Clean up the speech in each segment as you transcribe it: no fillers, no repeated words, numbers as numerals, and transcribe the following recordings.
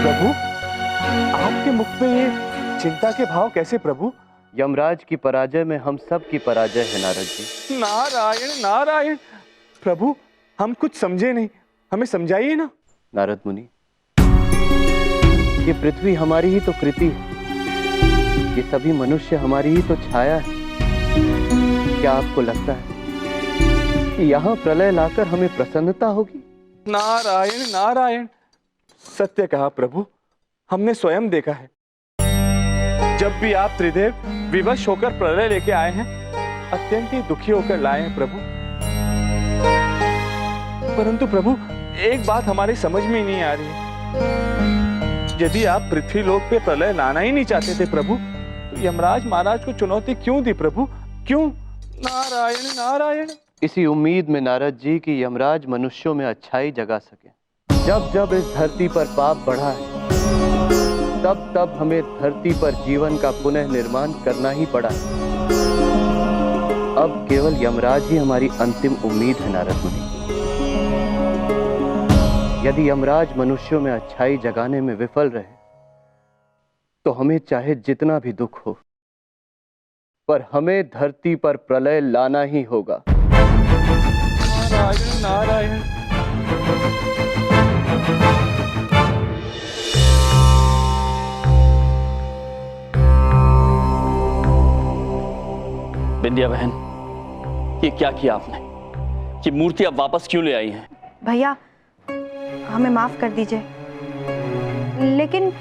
प्रभु, आपके मुख पे ये चिंता के भाव कैसे प्रभु? यमराज की पराजय में हम सब की पराजय है नारद जी। नारायण नारायण। प्रभु, हम कुछ समझे नहीं, हमें समझाइए ना। नारद मुनि, ये पृथ्वी हमारी ही तो कृति है, ये सभी मनुष्य हमारी ही तो छाया है। क्या आपको लगता है कि यहाँ प्रलय लाकर हमें प्रसन्नता होगी? नारायण नारायण। सत्य कहा प्रभु, हमने स्वयं देखा है। जब भी आप त्रिदेव विवश होकर प्रलय लेके आए हैं, अत्यंत ही दुखी होकर लाए हैं प्रभु। परंतु प्रभु, एक बात हमारी समझ में ही नहीं आ रही है। यदि आप पृथ्वी लोक पे प्रलय लाना ही नहीं चाहते थे प्रभु, तो यमराज महाराज को चुनौती क्यों दी प्रभु? क्यों? नारायण नारायण। इसी उम्मीद में नारद जी की यमराज मनुष्यों में अच्छाई जगा सके। जब जब इस धरती पर पाप बढ़ा है, तब तब हमें धरती पर जीवन का पुनः निर्माण करना ही पड़ा है। अब केवल यमराज ही हमारी अंतिम उम्मीद है नारद मुनि। यदि यमराज मनुष्यों में अच्छाई जगाने में विफल रहे, तो हमें चाहे जितना भी दुख हो, पर हमें धरती पर प्रलय लाना ही होगा। नारायण नारायण। बिंदिया बहन, ये क्या किया आपने? ये मूर्ति आप वापस क्यों ले आई हैं? भैया, हमें माफ कर दीजिए, लेकिन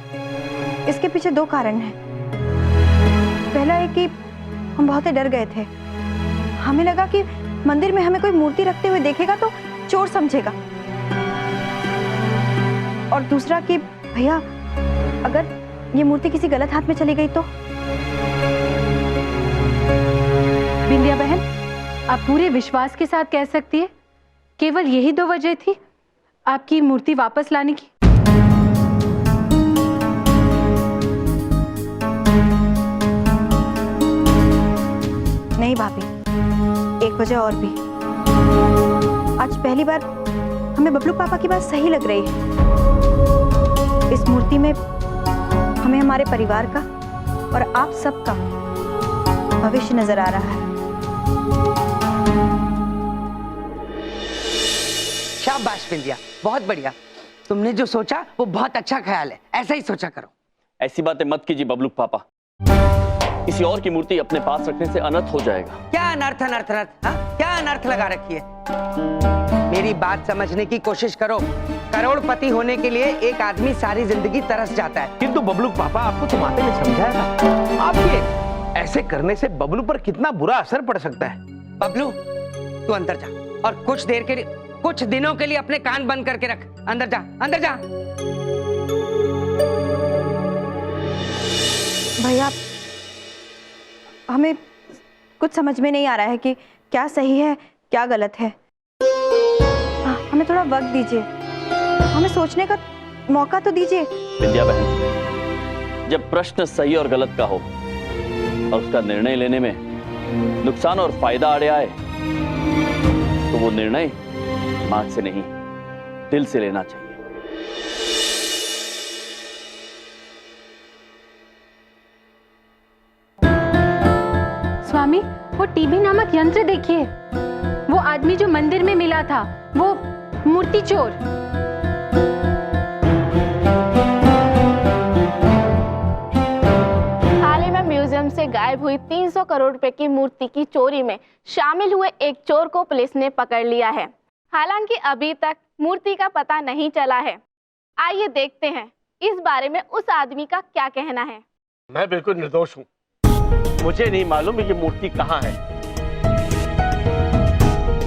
इसके पीछे दो कारण हैं। पहला है कि हम बहुत ही डर गए थे। हमें लगा कि मंदिर में हमें कोई मूर्ति रखते हुए देखेगा तो चोर समझेगा। और दूसरा कि भैया, अगर ये मूर्ति किसी गलत हाथ में चली गई तो? बिंदिया बहन, आप पूरे विश्वास के साथ कह सकती है केवल यही दो वजह थी आपकी मूर्ति वापस लाने की? नहीं भाभी, एक वजह और भी। आज पहली बार हमें बबलू पापा की बात सही लग रही है। इस मूर्ति में हमें हमारे परिवार का और आप सबका भविष्य नजर आ रहा है। शाबाश बिंदिया, बहुत बढ़िया। तुमने जो सोचा वो बहुत अच्छा ख्याल है, ऐसा ही सोचा करो। ऐसी बातें मत कीजिए बबलू पापा। किसी और की मूर्ति अपने पास रखने से अनर्थ हो जाएगा। क्या अनर्थ अनर्थ अनर्थ? हाँ, क्या अनर्थ लगा रखी है? मेरी बात समझने की कोशिश करो। करोड़पति होने के लिए एक आदमी सारी जिंदगी तरस जाता है। किंतु बबलू पापा, आपको तो माते ने समझाया था। आप ये ऐसे करने से बबलू पर कितना बुरा असर पड़ सकता है। बबलू, तू अंदर जा और कुछ देर के लिए, कुछ दिनों के लिए अपने कान बंद करके रख। अंदर जा, अंदर जा। भैया, हमें कुछ समझ में नहीं आ रहा है कि क्या सही है क्या गलत है। हमें थोड़ा वक्त दीजिए, हमें सोचने का मौका तो दीजिए। बिंदिया बहन, जब प्रश्न सही और गलत का हो और उसका निर्णय लेने में नुकसान और फायदा आड़े आए, तो वो निर्णय दिमाग से नहीं, दिल से लेना चाहिए। स्वामी, वो टीबी नामक यंत्र देखिए। वो आदमी जो मंदिर में मिला था, वो मूर्ति चोर। हाल ही में म्यूजियम से गायब हुई 300 करोड़ रुपए की मूर्ति की चोरी में शामिल हुए एक चोर को पुलिस ने पकड़ लिया है। हालांकि अभी तक मूर्ति का पता नहीं चला है। आइए देखते हैं इस बारे में उस आदमी का क्या कहना है। मैं बिल्कुल निर्दोष हूँ। मुझे नहीं मालूम ये मूर्ति कहाँ है।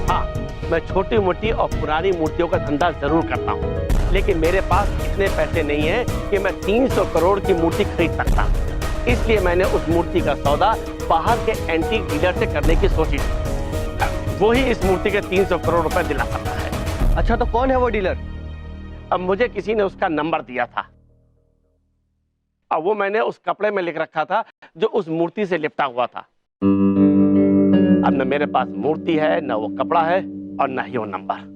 हाँ, मैं छोटी मोटी और पुरानी मूर्तियों का धंधा जरूर करता हूँ, लेकिन मेरे पास इतने पैसे नहीं है कि मैं 300 करोड़ की मूर्ति खरीद सकता। इसलिए मैंने उस मूर्ति का सौदा बाहर के एंटीक डीलर से करने की सोची थी। वो ही इस मूर्ति के 300 करोड़ रुपए दिला सकता है। अच्छा, तो कौन है वो डीलर? अब मुझे किसी ने उसका नंबर दिया था। अब वो मैंने उस कपड़े में लिख रखा था जो उस मूर्ति से लिपटा हुआ था। अब न मेरे पास मूर्ति है, न वो कपड़ा है, और न ही वो नंबर।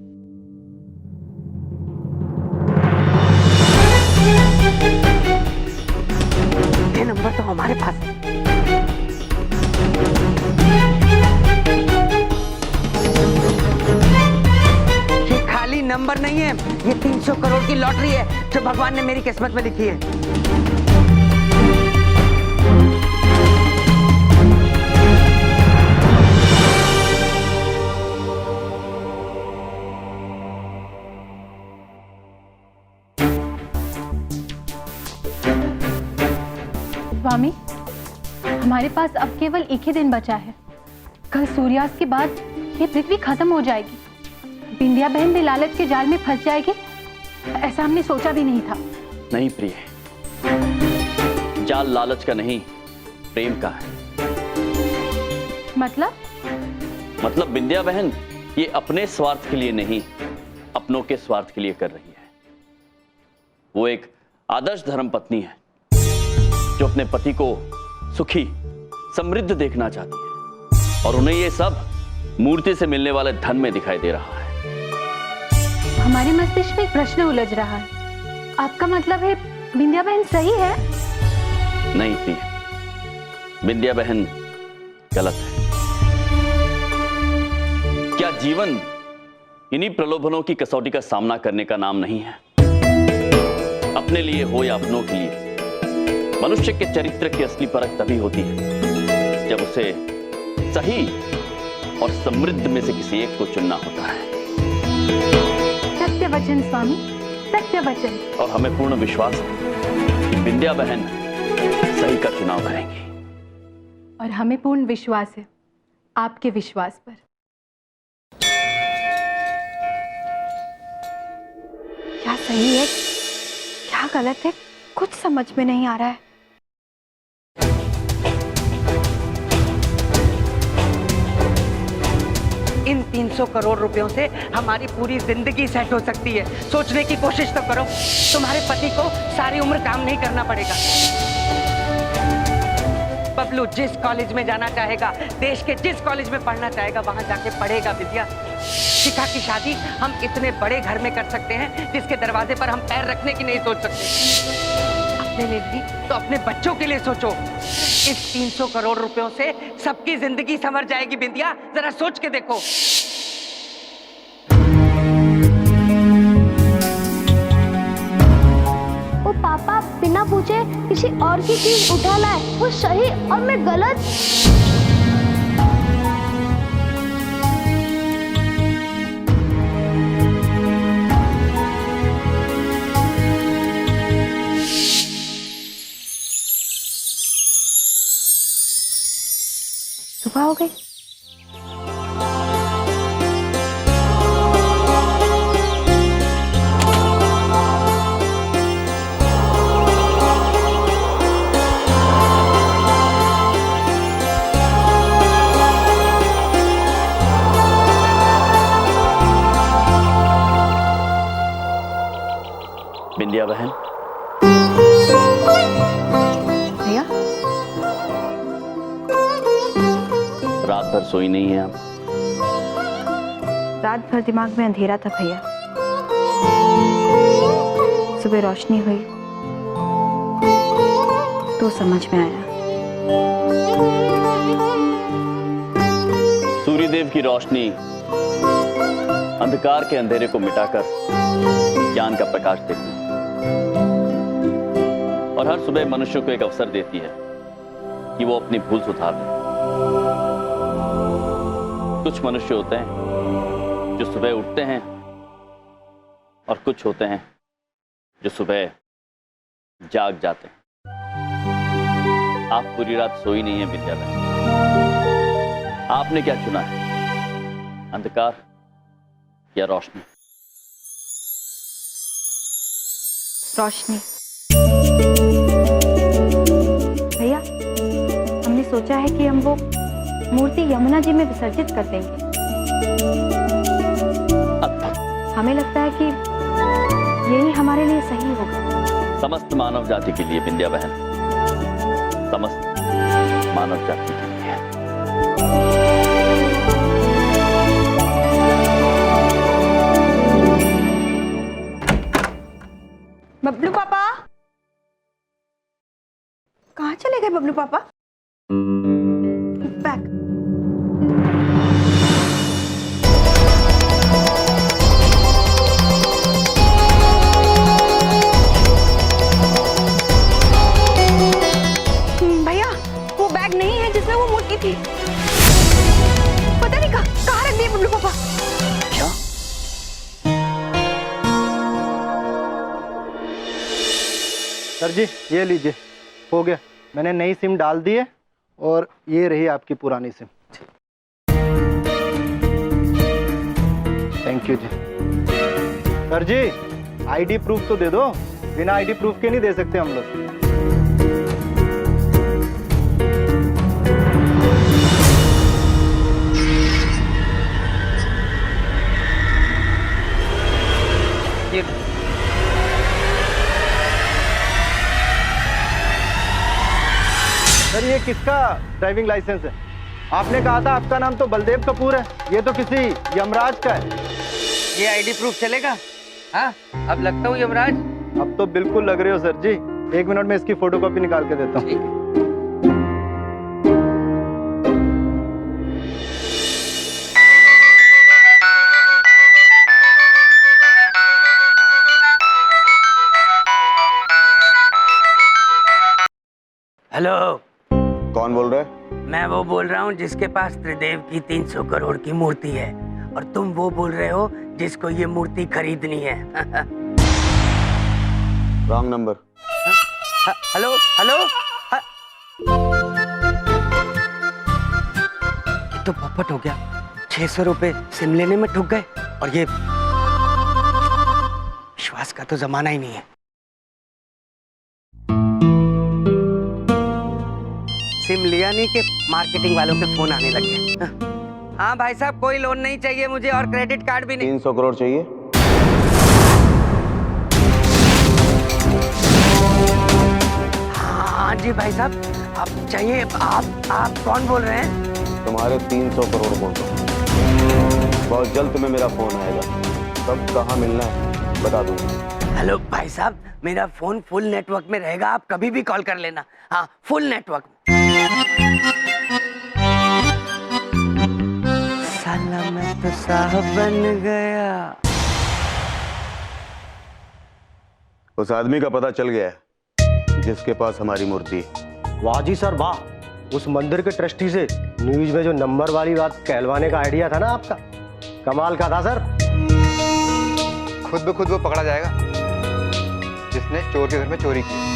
नंबर तो हमारे पास है। ये खाली नंबर नहीं है, ये 300 करोड़ की लॉटरी है जो भगवान ने मेरी किस्मत में लिखी है। स्वामी, हमारे पास अब केवल एक ही दिन बचा है। कल सूर्यास्त के बाद ये पृथ्वी खत्म हो जाएगी। बिंदिया बहन भी लालच के जाल में फंस जाएगी। ऐसा हमने सोचा भी नहीं था। नहीं प्रिय, जाल लालच का नहीं, प्रेम का है। मतलब बिंदिया बहन ये अपने स्वार्थ के लिए नहीं, अपनों के स्वार्थ के लिए कर रही है। वो एक आदर्श धर्म पत्नी है जो अपने पति को सुखी समृद्ध देखना चाहती है, और उन्हें ये सब मूर्ति से मिलने वाले धन में दिखाई दे रहा है। हमारे मस्तिष्क में एक प्रश्न उलझ रहा है। आपका मतलब है बिंदिया बहन सही है? नहीं प्रिय, बिंदिया बहन गलत है। क्या जीवन इन्हीं प्रलोभनों की कसौटी का सामना करने का नाम नहीं है? अपने लिए हो या अपनों के लिए, मनुष्य के चरित्र की असली परख तभी होती है जब उसे सही और समृद्ध में से किसी एक को चुनना होता है। सत्य वचन स्वामी, सत्य वचन। और हमें पूर्ण विश्वास है कि बिंदिया बहन सही का चुनाव करेंगी। और हमें पूर्ण विश्वास है आपके विश्वास पर। क्या सही है, क्या गलत है, कुछ समझ में नहीं आ रहा है। इन 300 करोड़ रुपयों से हमारी पूरी जिंदगी सेट हो सकती है। सोचने की कोशिश तो करो। तुम्हारे पति को सारी उम्र काम नहीं करना पड़ेगा। बबलू जिस कॉलेज में जाना चाहेगा, देश के जिस कॉलेज में पढ़ना चाहेगा, वहां जाके पढ़ेगा। विद्या, शिखा की शादी हम इतने बड़े घर में कर सकते हैं जिसके दरवाजे पर हम पैर रखने की नहीं सोच सकते। अपने लिए नहीं तो अपने बच्चों के लिए सोचो। इस 300 करोड़ रुपयों से सबकी जिंदगी संवर जाएगी। बिंदिया, जरा सोच के देखो। वो पापा बिना पूछे किसी और की चीज उठा लाए, वो सही और मैं गलत। सुबह हो गई। बिंदिया बहन, भैया, रात भर सोई नहीं है आप? रात भर दिमाग में अंधेरा था भैया। सुबह रोशनी हुई तो समझ में आया। सूर्यदेव की रोशनी अंधकार के अंधेरे को मिटाकर ज्ञान का प्रकाश देती है, और हर सुबह मनुष्य को एक अवसर देती है कि वो अपनी भूल सुधार ले। कुछ मनुष्य होते हैं जो सुबह उठते हैं, और कुछ होते हैं जो सुबह जाग जाते हैं। आप पूरी रात सोई नहीं है बिंदिया बहन। आपने क्या चुना है, अंधकार या रोशनी? रोशनी। भैया, हमने सोचा है कि हम वो मूर्ति यमुना जी में विसर्जित कर देंगे। हमें लगता है कि यही हमारे लिए सही होगा। समस्त मानव जाति के लिए बिंदिया बहन, समस्त मानव जाति के लिए। बबलू पापा, कहाँ चले है बबलू पापा? बैग। भैया, वो बैग नहीं है जिसमें वो मूर्ति थी। पता नहीं कहाँ रख दी बबलू पापा। क्या? सर जी, ये लीजिए, हो गया। मैंने नई सिम डाल दी है और ये रही आपकी पुरानी सिम। Thank you ji. Sir ji, ID proof तो दे दो। बिना आईडी प्रूफ के नहीं दे सकते हम लोग। ये सर, ये किसका ड्राइविंग लाइसेंस है? आपने कहा था आपका नाम तो बलदेव कपूर है, ये तो किसी यमराज का है। ये आईडी प्रूफ चलेगा? हाँ, अब लगता हूँ यमराज। अब तो बिल्कुल लग रहे हो सर जी। 1 मिनट में इसकी फोटोकॉपी निकाल के देता हूँ। ठीक है। हेलो, कौन बोल रहा है? मैं वो बोल रहा हूँ जिसके पास त्रिदेव की 300 करोड़ की मूर्ति है, और तुम वो बोल रहे हो जिसको ये मूर्ति खरीदनी है। Wrong number. हेलो हेलो, ये तो पपट हो गया। 600 रुपए सिम लेने में ठुक गए, और ये विश्वास का तो जमाना ही नहीं है। सिम लिया नहीं कि मार्केटिंग वालों के फोन आने लगे। हाँ भाई साहब, कोई लोन नहीं चाहिए मुझे, और क्रेडिट कार्ड भी नहीं। 300 करोड़ चाहिए? हाँ जी भाई साहब, आप चाहिए। आप कौन बोल रहे हैं? तुम्हारे 300 करोड़ बोल दो। बहुत जल्द तुम्हें मेरा फोन आएगा। कब कहाँ मिलना है बता दूंगा। हेलो भाई साहब, मेरा फोन फुल नेटवर्क में रहेगा, आप कभी भी कॉल कर लेना। हाँ, फुल नेटवर्क। साला मैं तो साहब बन गया। उस आदमी का पता चल गया है जिसके पास हमारी मूर्ति है। वाह जी सर वाह। उस मंदिर के ट्रस्टी से न्यूज में जो नंबर वाली बात कहलवाने का आइडिया था ना आपका, कमाल का था सर। खुद ब खुद वो पकड़ा जाएगा जिसने चोर के घर में चोरी की।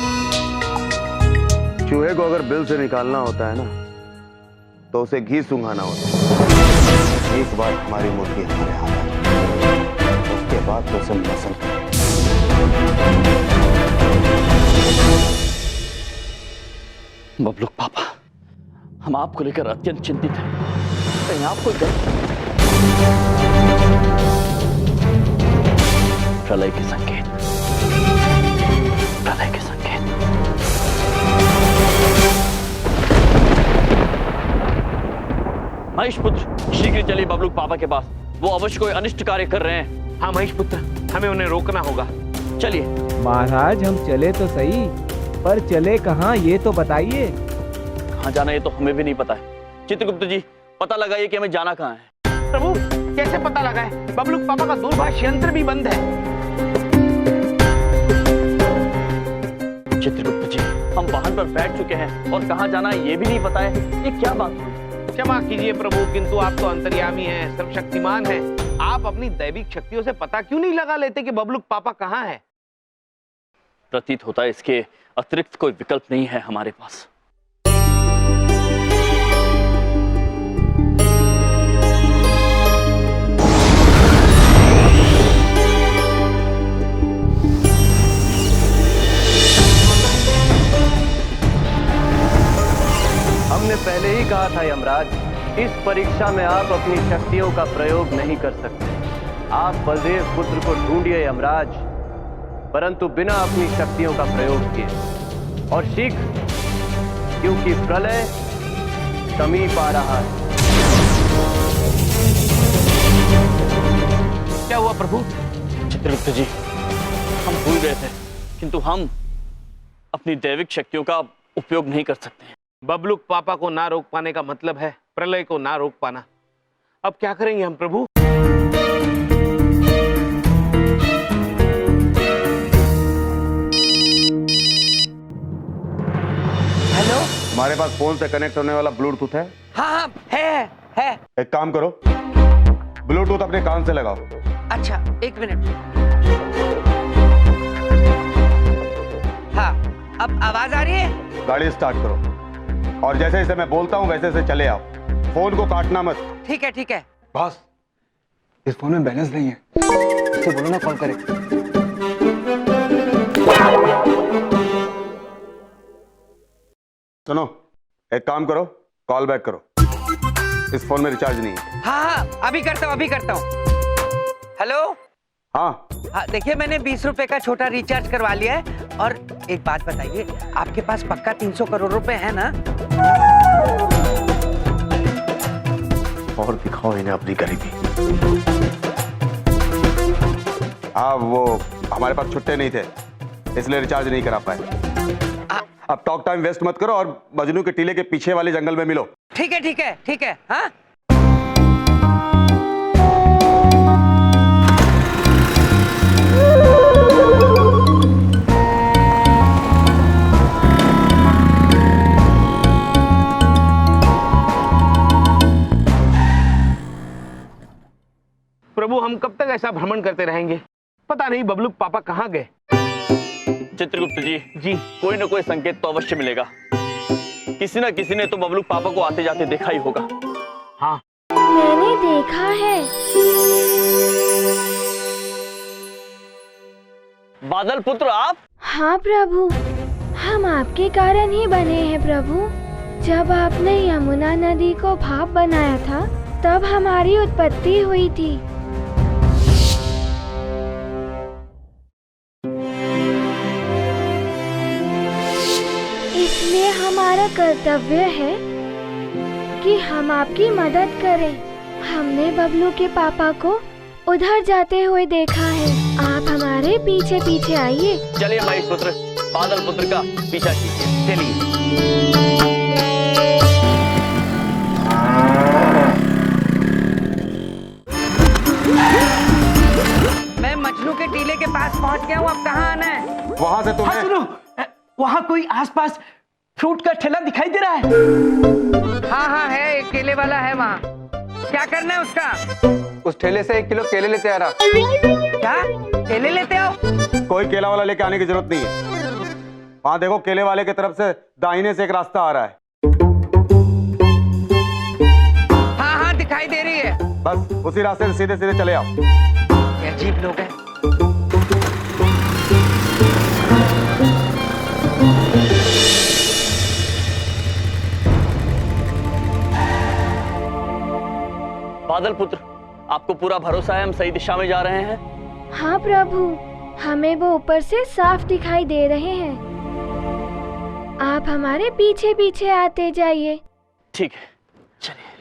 चूहे को अगर बिल से निकालना होता है ना, तो उसे घी सूंघाना होता है। एक बार हमारी मूर्ति हमारे हाथ है, उसके बाद तो उसे मसल कर। बबलू पापा, हम आपको लेकर अत्यंत चिंतित हैं। कहीं आपको प्रलय के संकेत, प्रलय के संकेत। महेश पुत्र, शीघ्र चलिए बबलू पापा के पास। वो अवश्य कोई अनिष्ट कार्य कर रहे हैं। हाँ महेश पुत्र, हमें उन्हें रोकना होगा। चलिए। महाराज, हम चले तो सही, पर चले कहाँ ये तो बताइए। कहाँ जाना ये तो हमें भी नहीं पता है। चित्रगुप्त जी, पता लगाइए कि हमें जाना कहाँ है। प्रभु, कैसे पता लगा है? बबलू पापा का दूरभाष यंत्र भी बंद है। चित्रगुप्त जी, हम वाहन पर बैठ चुके हैं और कहाँ जाना है ये भी नहीं पता है। ये क्या बात हुई? क्षमा कीजिए प्रभु, किंतु आप तो अंतर्यामी हैं, सर्वशक्तिमान हैं। आप अपनी दैविक शक्तियों से पता क्यों नहीं लगा लेते कि बबलू पापा कहाँ है? प्रतीत होता है इसके अतिरिक्त कोई विकल्प नहीं है हमारे पास। हमने पहले ही कहा था यमराज, इस परीक्षा में आप अपनी शक्तियों का प्रयोग नहीं कर सकते। आप बलदेव पुत्र को ढूंढिए यमराज, परंतु बिना अपनी शक्तियों का प्रयोग किए, और शीघ्र, क्योंकि प्रलय समीप आ रहा है। क्या हुआ प्रभु? चित्रगुप्त जी, हम भूल गए थे, किंतु हम अपनी दैविक शक्तियों का उपयोग नहीं कर सकते हैं। बबलूक पापा को ना रोक पाने का मतलब है प्रलय को ना रोक पाना। अब क्या करेंगे हम प्रभु? हेलो। हमारे पास फोन से कनेक्ट होने वाला ब्लूटूथ है? हाँ हाँ है। एक काम करो, ब्लूटूथ अपने कान से लगाओ। अच्छा 1 मिनट। हाँ अब आवाज आ रही है? गाड़ी स्टार्ट करो और जैसे जैसे मैं बोलता हूँ वैसे वैसे चले आओ। फोन को काटना मत। ठीक है। बॉस, इस फोन में बैलेंस नहीं है, इससे बोलो ना कॉल करे। सुनो, एक काम करो, कॉल बैक करो। इस फोन में रिचार्ज नहीं है। हाँ अभी करता हूँ। हेलो। हाँ देखिए मैंने 20 रुपए का छोटा रिचार्ज करवा लिया है। और एक बात बताइए, आपके पास पक्का 300 करोड़ रुपए है ना? और दिखाओ इन्हें अपनी गरीबी। हाँ वो हमारे पास छुट्टे नहीं थे इसलिए रिचार्ज नहीं करा पाए। अब टॉक टाइम वेस्ट मत करो और मजनू के टीले के पीछे वाले जंगल में मिलो। ठीक है। हाँ प्रभु हम कब तक ऐसा भ्रमण करते रहेंगे? पता नहीं बबलूक पापा कहाँ गए। चित्रगुप्त जी कोई ना कोई संकेत तो अवश्य मिलेगा। किसी न किसी ने तो बबलूक पापा को आते जाते देखा ही होगा। हाँ मैंने देखा है। बादल पुत्र आप? हाँ प्रभु, हम आपके कारण ही बने हैं प्रभु। जब आपने यमुना नदी को भाप बनाया था तब हमारी उत्पत्ति हुई थी। इसलिए हमारा कर्तव्य है कि हम आपकी मदद करें। हमने बबलू के पापा को उधर जाते हुए देखा है। आप हमारे पीछे पीछे आइए। चलिए महेश पुत्र, बादल पुत्र का पीछा कीजिए। चलिए। मैं मजनू के टीले के पास पहुंच गया हूँ। अब कहाँ आना है? वहां से तुम्हें सुनो, वहाँ कोई आसपास फ्रूट का ठेला दिखाई दे रहा है? हाँ है, एक केले वाला है वहाँ। क्या करना है उसका? उस ठेले से 1 किलो केले लेते आ रहा। क्या केले लेते आओ? कोई केला वाला लेके आने की जरूरत नहीं है। वहां देखो केले वाले की तरफ से दाहिने से एक रास्ता आ रहा है। हाँ दिखाई दे रही है। बस उसी रास्ते से सीधे सीधे चले आओ। ये अजीब लोग हैं। बादल पुत्र, आपको पूरा भरोसा है हम सही दिशा में जा रहे हैं? हाँ प्रभु, हमें वो ऊपर से साफ दिखाई दे रहे हैं। आप हमारे पीछे पीछे आते जाइए। ठीक है, चलिए।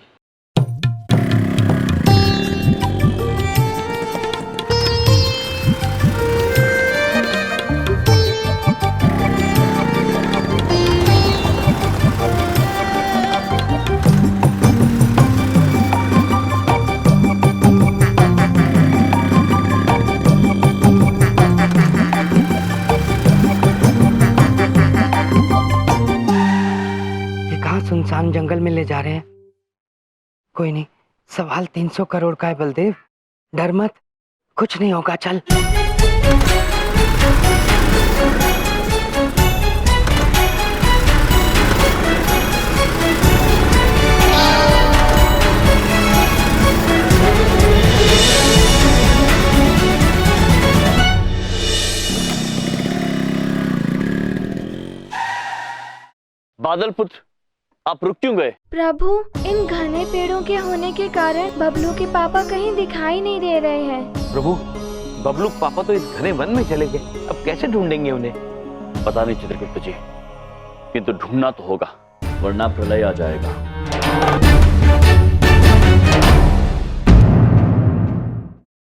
सुनसान जंगल में ले जा रहे हैं। कोई नहीं, सवाल 300 करोड़ का है बलदेव। डर मत, कुछ नहीं होगा। चल। बादल पुत्र, आप रुक क्यों गए? प्रभु, इन घने पेड़ों के होने के कारण बबलू के पापा कहीं दिखाई नहीं दे रहे हैं। प्रभु, बबलूक पापा तो इस घने वन में चले गए। अब कैसे ढूंढेंगे उन्हें? पता नहीं चित्रगुप्त जी, किंतु ढूंढना तो होगा, वरना प्रलय आ जाएगा।